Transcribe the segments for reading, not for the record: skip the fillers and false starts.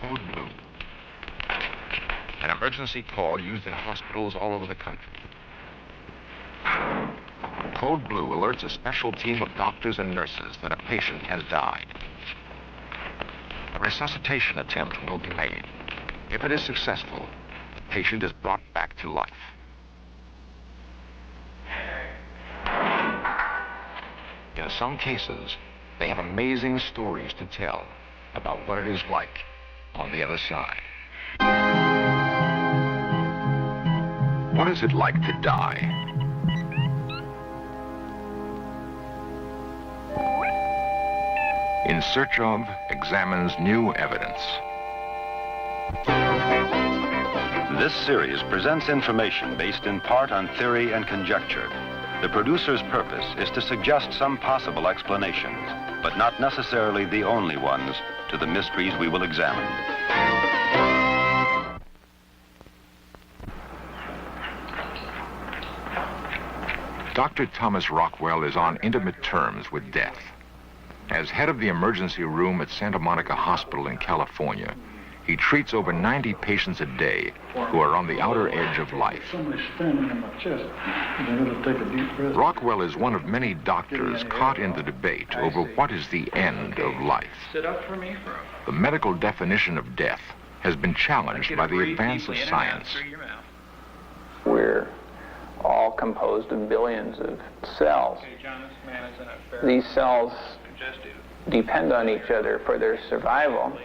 Code Blue, an emergency call used in hospitals all over the country. Code Blue alerts a special team of doctors and nurses that a patient has died. A resuscitation attempt will be made. If it is successful, the patient is brought back to life. In some cases, they have amazing stories to tell about what it is like on the other side. What is it like to die? In Search of examines new evidence. This series presents information based in part on theory and conjecture. The producer's purpose is to suggest some possible explanations, but not necessarily the only ones, to the mysteries we will examine. Dr. Thomas Rockwell is on intimate terms with death. As head of the emergency room at Santa Monica Hospital in California, he treats over 90 patients a day who are on the outer edge of life. Somebody's standing in my chest. I'm going to take a deep breath. Rockwell is one of many doctors caught in the debate over what is the end of life. Sit up for me. The medical definition of death has been challenged by the advance of science. We're all composed of billions of cells. These cells depend on each other for their survival,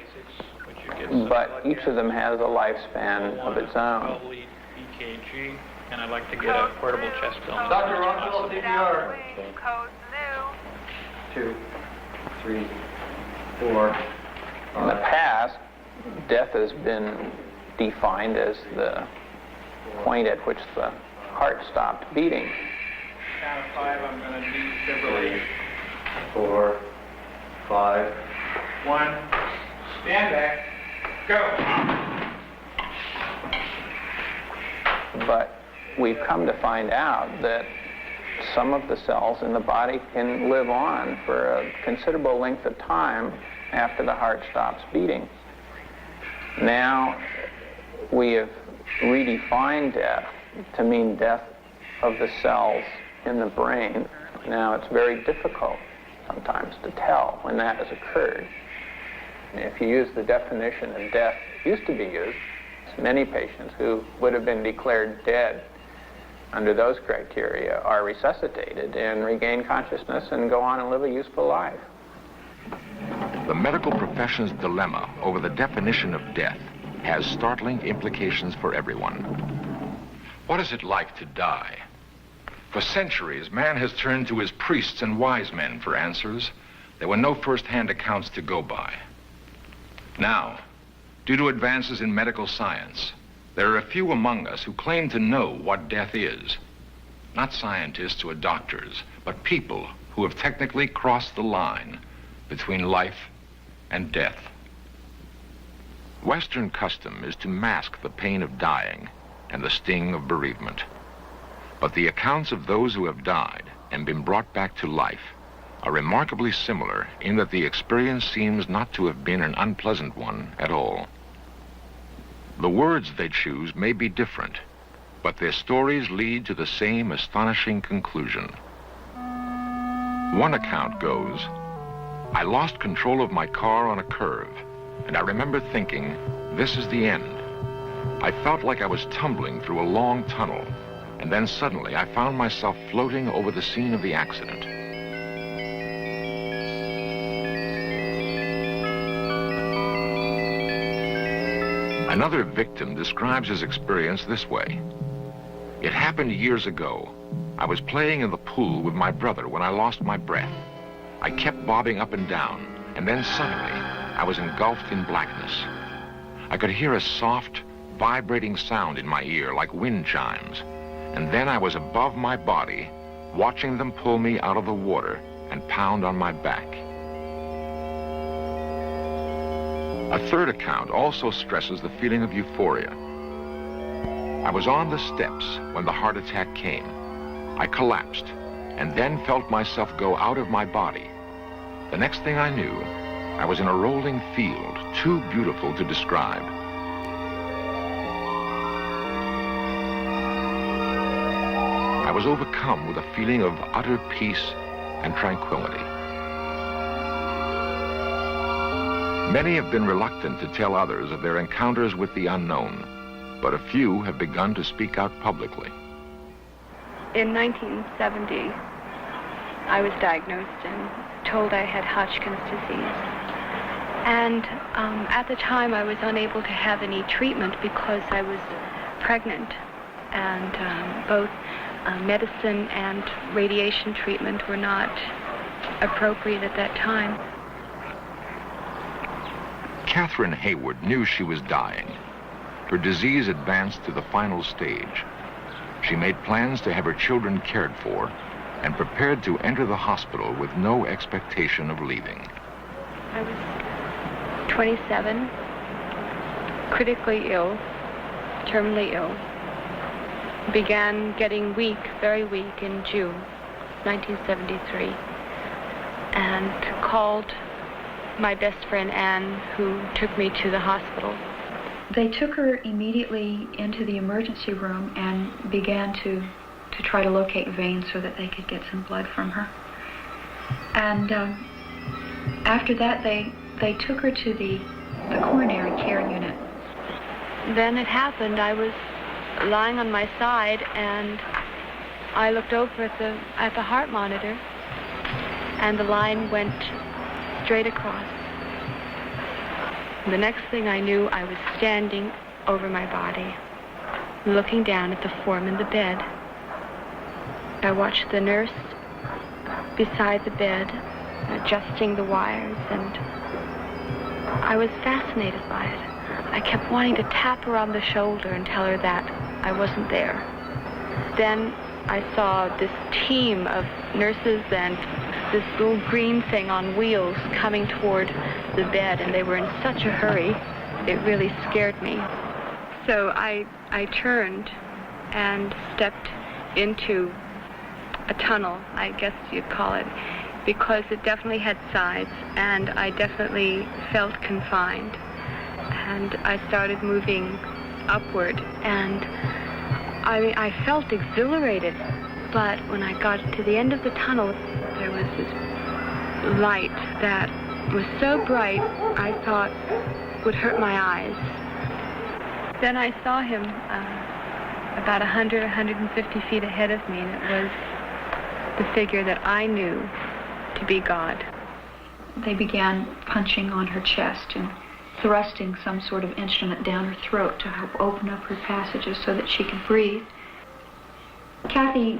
but each of them has a lifespan of its own. EKG, and I'd like to get a portable chest film. Dr. Rockwell, CPR. Code Blue. 2, 3, 4. In the past, death has been defined as the point at which the heart stopped beating. Count of 5, I'm going to defibrillate. 4, 5. 1, stand back, go. But we've come to find out that some of the cells in the body can live on for a considerable length of time after the heart stops beating. Now we have redefined death to mean death of the cells in the brain. Now it's very difficult sometimes to tell when that has occurred. If you use the definition of death used to be used, many patients who would have been declared dead under those criteria are resuscitated and regain consciousness and go on and live a useful life. The medical profession's dilemma over the definition of death has startling implications for everyone. What is it like to die? For centuries, man has turned to his priests and wise men for answers. There were no first-hand accounts to go by. Now, due to advances in medical science, there are a few among us who claim to know what death is. Not scientists or doctors, but people who have technically crossed the line between life and death. Western custom is to mask the pain of dying and the sting of bereavement. But the accounts of those who have died and been brought back to life are remarkably similar in that the experience seems not to have been an unpleasant one at all. The words they choose may be different, but their stories lead to the same astonishing conclusion. One account goes, "I lost control of my car on a curve, and I remember thinking, this is the end. I felt like I was tumbling through a long tunnel, and then suddenly I found myself floating over the scene of the accident." Another victim describes his experience this way. "It happened years ago. I was playing in the pool with my brother when I lost my breath. I kept bobbing up and down, and then suddenly I was engulfed in blackness. I could hear a soft, vibrating sound in my ear like wind chimes, and then I was above my body, watching them pull me out of the water and pound on my back." A third account also stresses the feeling of euphoria. "I was on the steps when the heart attack came. I collapsed and then felt myself go out of my body. The next thing I knew, I was in a rolling field, too beautiful to describe. I was overcome with a feeling of utter peace and tranquility. Many have been reluctant to tell others of their encounters with the unknown, but a few have begun to speak out publicly. In 1970, I was diagnosed and told I had Hodgkin's disease. And at the time, I was unable to have any treatment because I was pregnant, and both medicine and radiation treatment were not appropriate at that time. Catherine Hayward knew she was dying. Her disease advanced to the final stage. She made plans to have her children cared for and prepared to enter the hospital with no expectation of leaving. I was 27, critically ill, terminally ill. Began getting weak, very weak, in June 1973, and called my best friend Anne, who took me to the hospital. They took her immediately into the emergency room and began to try to locate veins so that they could get some blood from her. And after that, they took her to the coronary care unit. Then it happened. I was lying on my side, and I looked over at the heart monitor, and the line went straight across. The next thing I knew, I was standing over my body, looking down at the form in the bed. I watched the nurse beside the bed, adjusting the wires, and I was fascinated by it. I kept wanting to tap her on the shoulder and tell her that I wasn't there. Then I saw this team of nurses and this little green thing on wheels coming toward the bed, and they were in such a hurry, it really scared me. So I turned and stepped into a tunnel, I guess you'd call it, because it definitely had sides, and I definitely felt confined. And I started moving upward, and I felt exhilarated, but when I got to the end of the tunnel, there was this light that was so bright I thought would hurt my eyes. Then I saw him about 150 feet ahead of me, and it was the figure that I knew to be God. They began punching on her chest and thrusting some sort of instrument down her throat to help open up her passages so that she could breathe. Kathy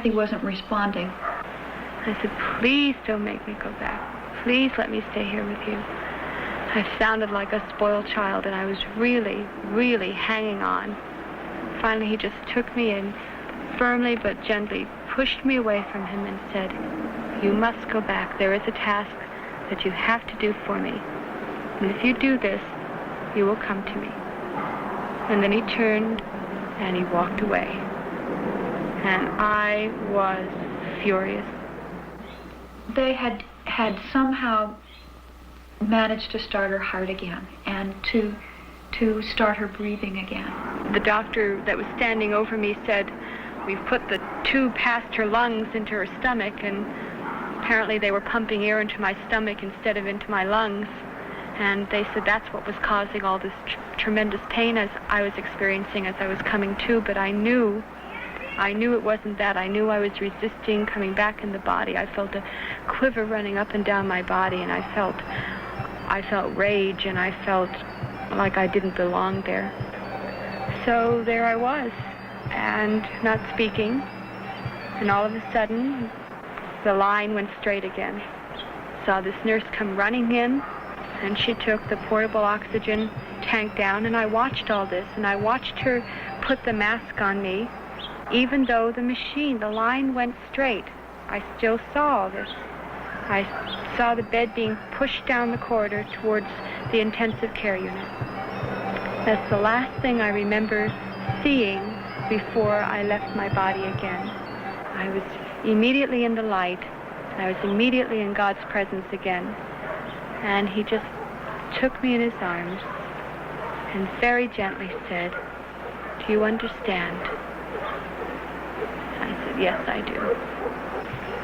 wasn't responding. I said, "Please don't make me go back. Please let me stay here with you." I sounded like a spoiled child, and I was really, really hanging on. Finally, he just took me in, firmly but gently pushed me away from him and said, "You must go back. There is a task that you have to do for me. And if you do this, you will come to me." And then he turned and he walked away. And I was furious. They had somehow managed to start her heart again and to start her breathing again. The doctor that was standing over me said, "We've put the tube past her lungs into her stomach," and apparently they were pumping air into my stomach instead of into my lungs. And they said that's what was causing all this tremendous pain as I was experiencing as I was coming to, but I knew it wasn't that. I knew I was resisting coming back in the body. I felt a quiver running up and down my body, and I felt rage, and I felt like I didn't belong there. So there I was, and not speaking, and all of a sudden, the line went straight again. Saw this nurse come running in, and she took the portable oxygen tank down, and I watched all this, and I watched her put the mask on me. Even though the line went straight, I still saw all this. I saw the bed being pushed down the corridor towards the intensive care unit. That's the last thing I remember seeing before I left my body again. I was immediately in the light, and I was immediately in God's presence again. And he just took me in his arms and very gently said, "Do you understand?" I said, "Yes, I do."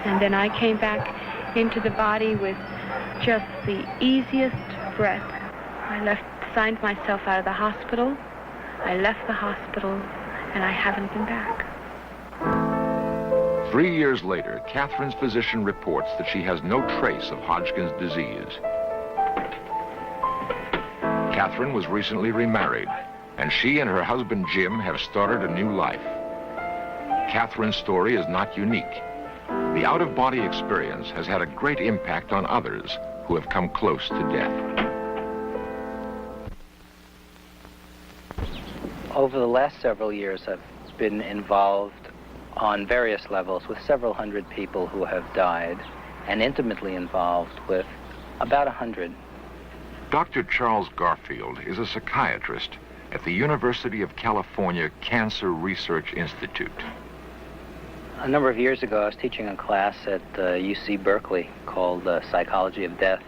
And then I came back into the body with just the easiest breath. I signed myself out of the hospital. I left the hospital, and I haven't been back. 3 years later, Catherine's physician reports that she has no trace of Hodgkin's disease. Catherine was recently remarried, and she and her husband Jim have started a new life. Catherine's story is not unique. The out-of-body experience has had a great impact on others who have come close to death. Over the last several years, I've been involved on various levels with several hundred people who have died, and intimately involved with about 100. Dr. Charles Garfield is a psychiatrist at the University of California Cancer Research Institute. A number of years ago, I was teaching a class at UC Berkeley called Psychology of Death.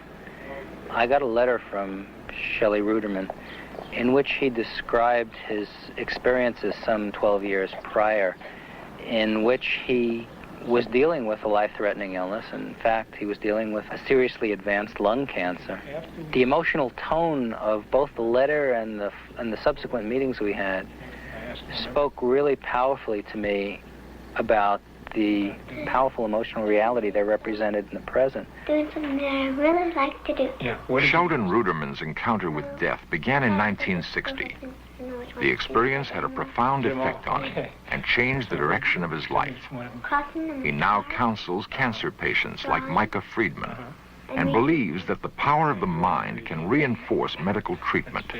I got a letter from Shelley Ruderman in which he described his experiences some 12 years prior, in which he was dealing with a life-threatening illness. In fact, he was dealing with a seriously advanced lung cancer. The emotional tone of both the letter and the subsequent meetings we had spoke really powerfully to me about the powerful emotional reality they represented in the present. Doing something that I really like to do. Sheldon Ruderman's encounter with death began in 1960. The experience had a profound effect on him and changed the direction of his life. He now counsels cancer patients like Micah Friedman and believes that the power of the mind can reinforce medical treatment.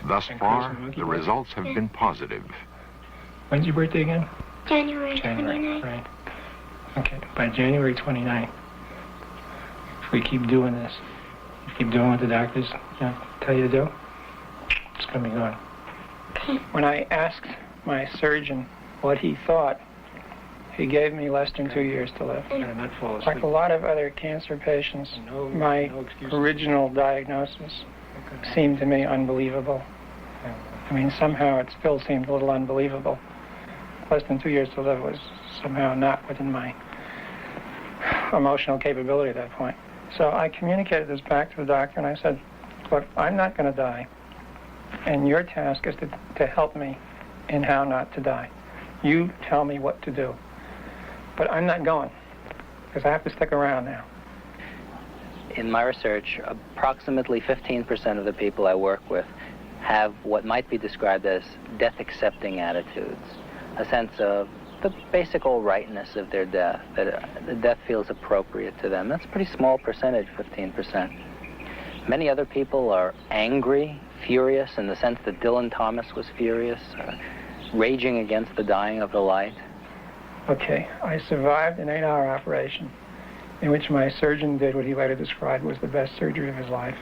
Thus far, the results have been positive. When's your birthday again? January 29th. Right. Okay, by January 29th, if we keep doing this, keep doing what the doctors tell you to do, it's going to be gone. When I asked my surgeon what he thought, he gave me less than 2 years to live. Like a lot of other cancer patients, my original diagnosis seemed to me unbelievable. I mean, somehow it still seemed a little unbelievable. Less than 2 years to live was somehow not within my emotional capability at that point. So I communicated this back to the doctor, and I said, look, I'm not going to die, and your task is to help me in how not to die. You tell me what to do. But I'm not going, because I have to stick around now. In my research, approximately 15% of the people I work with have what might be described as death-accepting attitudes, a sense of the basic all-rightness of their death, that the death feels appropriate to them. That's a pretty small percentage, 15%. Many other people are angry, furious, in the sense that Dylan Thomas was furious, raging against the dying of the light. Okay, I survived an 8-hour operation in which my surgeon did what he later described was the best surgery of his life.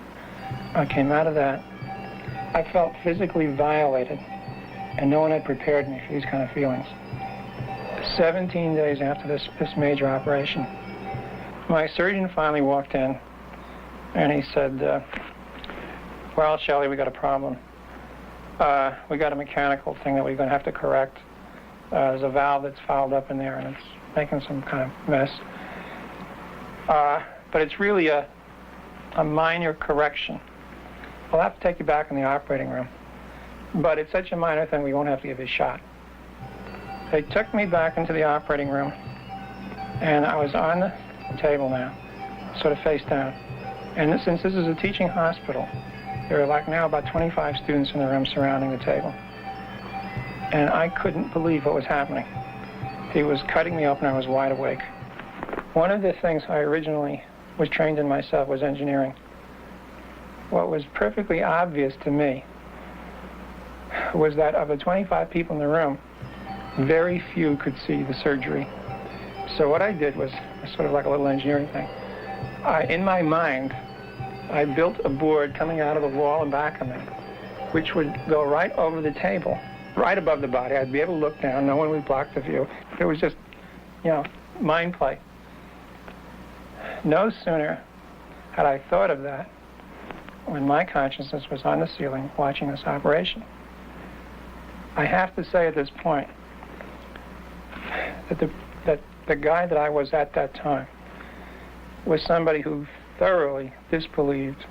I came out of that. I felt physically violated, and no one had prepared me for these kind of feelings. 17 days after this major operation, my surgeon finally walked in, and he said, well, Shelley, we got a problem. We got a mechanical thing that we're going to have to correct. There's a valve that's fouled up in there, and it's making some kind of mess. But it's really a minor correction. We'll have to take you back in the operating room. But it's such a minor thing, we won't have to give you a shot. They took me back into the operating room, and I was on the table now, sort of face down. And since this is a teaching hospital, there are like now about 25 students in the room surrounding the table. And I couldn't believe what was happening. He was cutting me open, I was wide awake. One of the things I originally was trained in myself was engineering. What was perfectly obvious to me was that of the 25 people in the room, very few could see the surgery. So what I did was sort of like a little engineering thing. In my mind, I built a board coming out of the wall and back of me, which would go right over the table, right above the body. I'd be able to look down, no one would block the view. It was just, mind play. No sooner had I thought of that when my consciousness was on the ceiling watching this operation. I have to say at this point that the guy that I was at that time was somebody who thoroughly disbelieved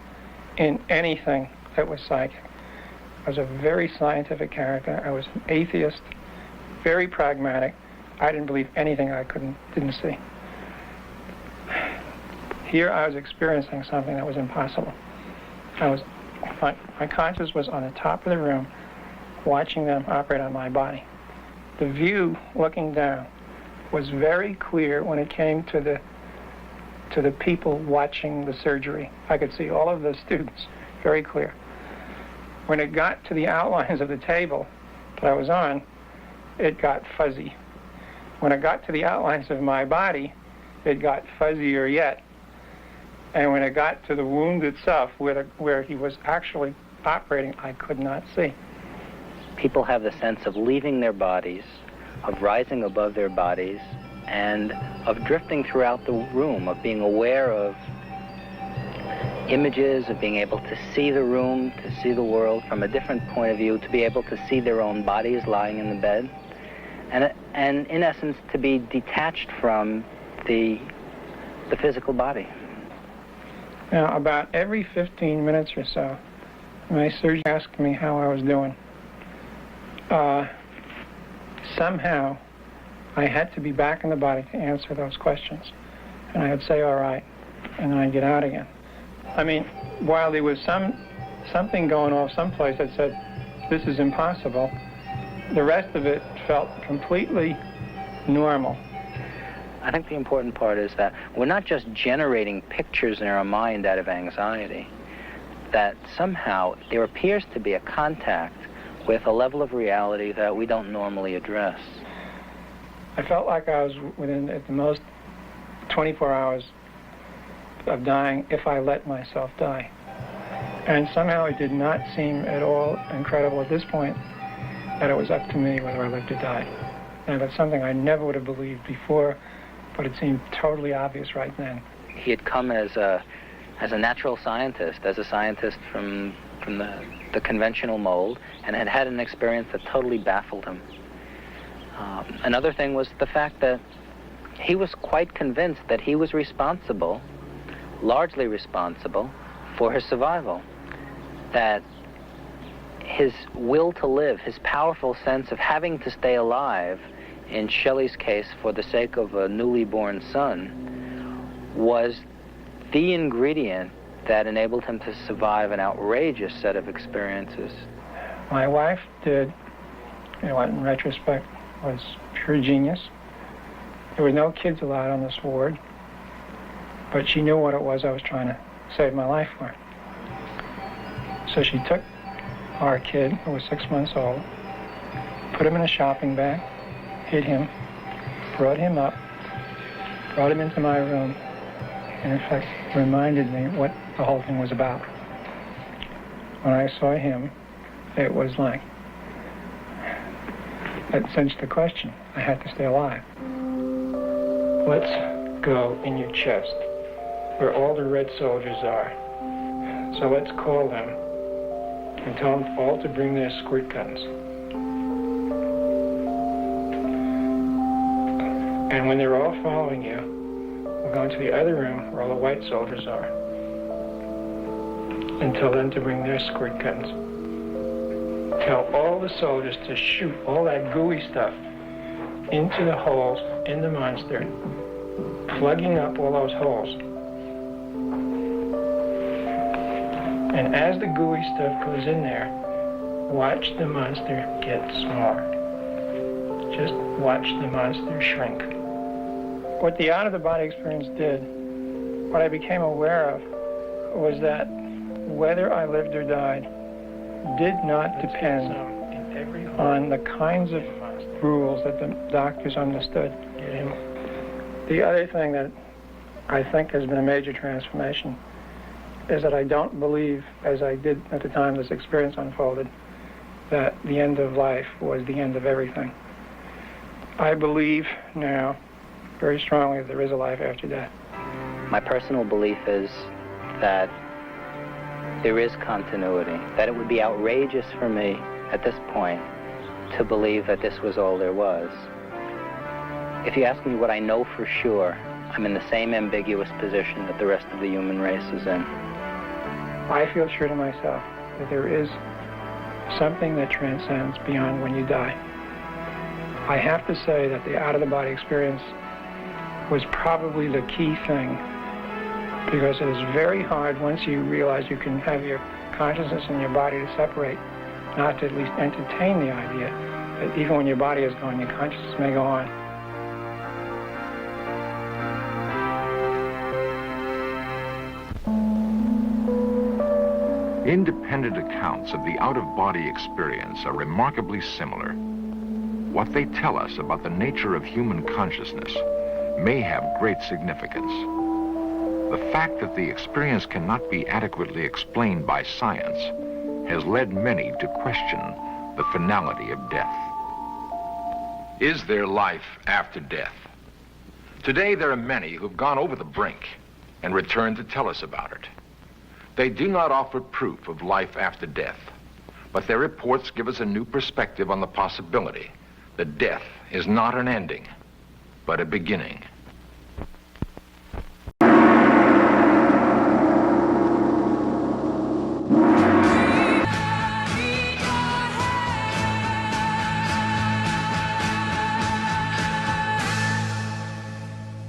in anything that was psychic. I was a very scientific character. I was an atheist, very pragmatic. I didn't believe anything I didn't see. Here I was experiencing something that was impossible. My consciousness was on the top of the room watching them operate on my body. The view looking down was very clear when it came to the people watching the surgery. I could see all of the students very clear. When it got to the outlines of the table that I was on, it got fuzzy. When it got to the outlines of my body, it got fuzzier yet. And when it got to the wound itself, where he was actually operating, I could not see. People have the sense of leaving their bodies, of rising above their bodies, and of drifting throughout the room, of being aware of images, of being able to see the room, to see the world from a different point of view, to be able to see their own bodies lying in the bed, and in essence, to be detached from the physical body. Now, about every 15 minutes or so, my surgeon asked me how I was doing. Somehow, I had to be back in the body to answer those questions. And I would say, all right, and then I'd get out again. I mean, while there was something going off someplace that said, this is impossible, the rest of it felt completely normal. I think the important part is that we're not just generating pictures in our mind out of anxiety, that somehow there appears to be a contact with a level of reality that we don't normally address. I felt like I was within, at the most, 24 hours of dying if I let myself die. And somehow it did not seem at all incredible at this point that it was up to me whether I lived or died. And that's something I never would have believed before, but it seemed totally obvious right then. He had come as a natural scientist, as a scientist from the conventional mold, and had had an experience that totally baffled him. Another thing was the fact that he was quite convinced that he was responsible, largely responsible, for his survival. That his will to live, his powerful sense of having to stay alive, in Shelley's case for the sake of a newly born son, was the ingredient that enabled him to survive an outrageous set of experiences. My wife did, what in retrospect was pure genius. There were no kids allowed on this ward, but she knew what it was I was trying to save my life for. So she took our kid, who was 6 months old, put him in a shopping bag, hid him, brought him up, brought him into my room, and in fact reminded me what the whole thing was about. When I saw him, it was like, that cinched the question. I had to stay alive. Let's go in your chest, where all the red soldiers are. So let's call them and tell them all to bring their squirt guns. And when they're all following you, we'll go into the other room where all the white soldiers are and tell them to bring their squirt guns. Tell all the soldiers to shoot all that gooey stuff into the holes in the monster, plugging up all those holes. And as the gooey stuff goes in there, watch the monster get smaller. Just watch the monster shrink. What the out-of-the-body experience did, what I became aware of, was that whether I lived or died did not depend on the kinds of rules that the doctors understood. The other thing that I think has been a major transformation is that I don't believe, as I did at the time this experience unfolded, that the end of life was the end of everything. I believe now very strongly that there is a life after death. My personal belief is that there is continuity, that it would be outrageous for me at this point to believe that this was all there was. If you ask me what I know for sure, I'm in the same ambiguous position that the rest of the human race is in. I feel sure to myself that there is something that transcends beyond when you die. I have to say that the out-of-the-body experience was probably the key thing, because it is very hard once you realize you can have your consciousness and your body to separate, not to at least entertain the idea that even when your body is gone, your consciousness may go on. Independent accounts of the out-of-body experience are remarkably similar. What they tell us about the nature of human consciousness may have great significance. The fact that the experience cannot be adequately explained by science has led many to question the finality of death. Is there life after death? Today there are many who've gone over the brink and returned to tell us about it. They do not offer proof of life after death, but their reports give us a new perspective on the possibility that death is not an ending, but a beginning.